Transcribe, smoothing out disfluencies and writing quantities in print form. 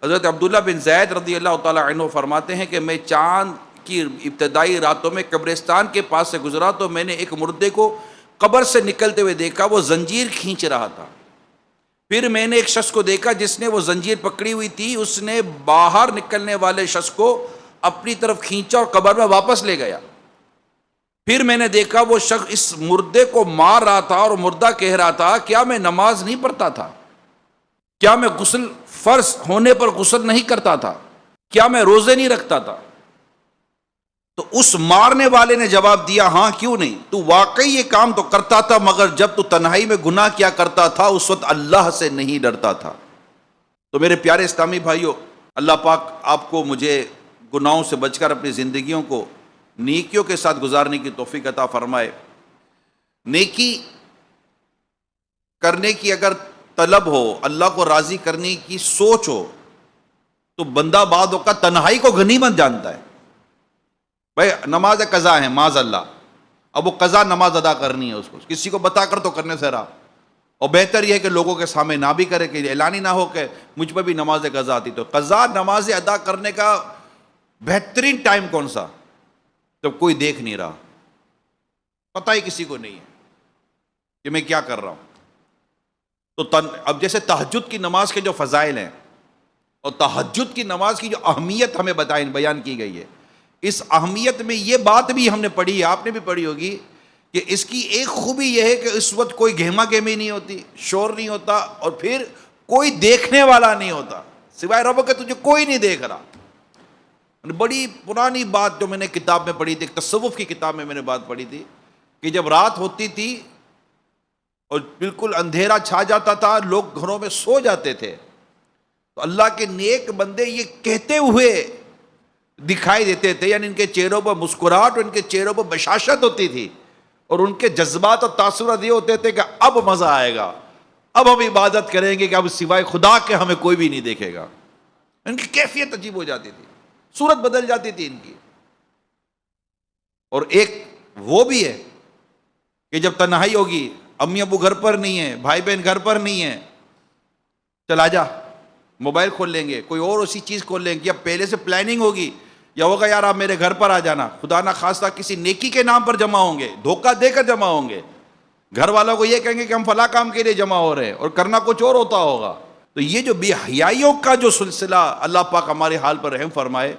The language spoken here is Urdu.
حضرت عبداللہ بن زید رضی اللہ تعالیٰ عنہ فرماتے ہیں کہ میں چاند کی ابتدائی راتوں میں قبرستان کے پاس سے گزرا تو میں نے ایک مردے کو قبر سے نکلتے ہوئے دیکھا، وہ زنجیر کھینچ رہا تھا۔ پھر میں نے ایک شخص کو دیکھا جس نے وہ زنجیر پکڑی ہوئی تھی، اس نے باہر نکلنے والے شخص کو اپنی طرف کھینچا اور قبر میں واپس لے گیا۔ پھر میں نے دیکھا وہ شخص اس مردے کو مار رہا تھا اور مردہ کہہ رہا تھا، کیا میں نماز نہیں پڑھتا تھا؟ کیا میں غسل فرض ہونے پر غسل نہیں کرتا تھا؟ کیا میں روزے نہیں رکھتا تھا؟ تو اس مارنے والے نے جواب دیا، ہاں کیوں نہیں، تو واقعی یہ کام تو کرتا تھا، مگر جب تو تنہائی میں گناہ کیا کرتا تھا اس وقت اللہ سے نہیں ڈرتا تھا۔ تو میرے پیارے اسلامی بھائیوں، اللہ پاک آپ کو مجھے گناہوں سے بچ کر اپنی زندگیوں کو نیکیوں کے ساتھ گزارنے کی توفیق عطا فرمائے۔ نیکی کرنے کی اگر طلب ہو، اللہ کو راضی کرنے کی سوچ ہو، تو بندہ بعد اوقات تنہائی کو غنیمت جانتا ہے۔ بھائی نماز قضا ہے معاذ اللہ، اب وہ قضا نماز ادا کرنی ہے، اس کو کسی کو بتا کر تو کرنے سے رہا، اور بہتر یہ ہے کہ لوگوں کے سامنے نہ بھی کرے، کہ اعلان ہی نہ ہو کہ مجھ پہ بھی نماز قضا آتی۔ تو قضا نماز ادا کرنے کا بہترین ٹائم کون سا؟ جب کوئی دیکھ نہیں رہا، پتہ ہی کسی کو نہیں ہے کہ میں کیا کر رہا ہوں۔ تو اب جیسے تہجد کی نماز کے جو فضائل ہیں اور تہجد کی نماز کی جو اہمیت ہمیں بیان کی گئی ہے، اس اہمیت میں یہ بات بھی ہم نے پڑھی ہے، آپ نے بھی پڑھی ہوگی، کہ اس کی ایک خوبی یہ ہے کہ اس وقت کوئی گہما گہمی نہیں ہوتی، شور نہیں ہوتا، اور پھر کوئی دیکھنے والا نہیں ہوتا سوائے رب کے، تجھے کوئی نہیں دیکھ رہا۔ بڑی پرانی بات جو میں نے کتاب میں پڑھی تھی، ایک تصوف کی کتاب میں نے بات پڑھی تھی، کہ جب رات ہوتی تھی اور بالکل اندھیرا چھا جاتا تھا، لوگ گھروں میں سو جاتے تھے، تو اللہ کے نیک بندے یہ کہتے ہوئے دکھائی دیتے تھے، یعنی ان کے چہروں پر مسکراہٹ اور ان کے چہروں پر بشاشت ہوتی تھی، اور ان کے جذبات اور تاثرات یہ ہوتے تھے کہ اب مزہ آئے گا، اب ہم عبادت کریں گے کہ اب سوائے خدا کے ہمیں کوئی بھی نہیں دیکھے گا۔ ان کی کیفیت عجیب ہو جاتی تھی، صورت بدل جاتی تھی ان کی۔ اور ایک وہ بھی ہے کہ جب تنہائی ہوگی، امی ابو گھر پر نہیں ہیں، بھائی بہن گھر پر نہیں ہیں، چل آ جا، موبائل کھول لیں گے، کوئی اور اسی چیز کھول لیں گے، یا پہلے سے پلاننگ ہوگی، یا ہوگا یار آپ میرے گھر پر آ جانا، خدا نہ خواستہ کسی نیکی کے نام پر جمع ہوں گے، دھوکہ دے کر جمع ہوں گے، گھر والوں کو یہ کہیں گے کہ ہم فلاں کام کے لیے جمع ہو رہے ہیں، اور کرنا کچھ اور ہوتا ہوگا۔ تو یہ جو بے حیائیوں کا جو سلسلہ، اللہ پاک ہمارے حال پر رحم فرمائے۔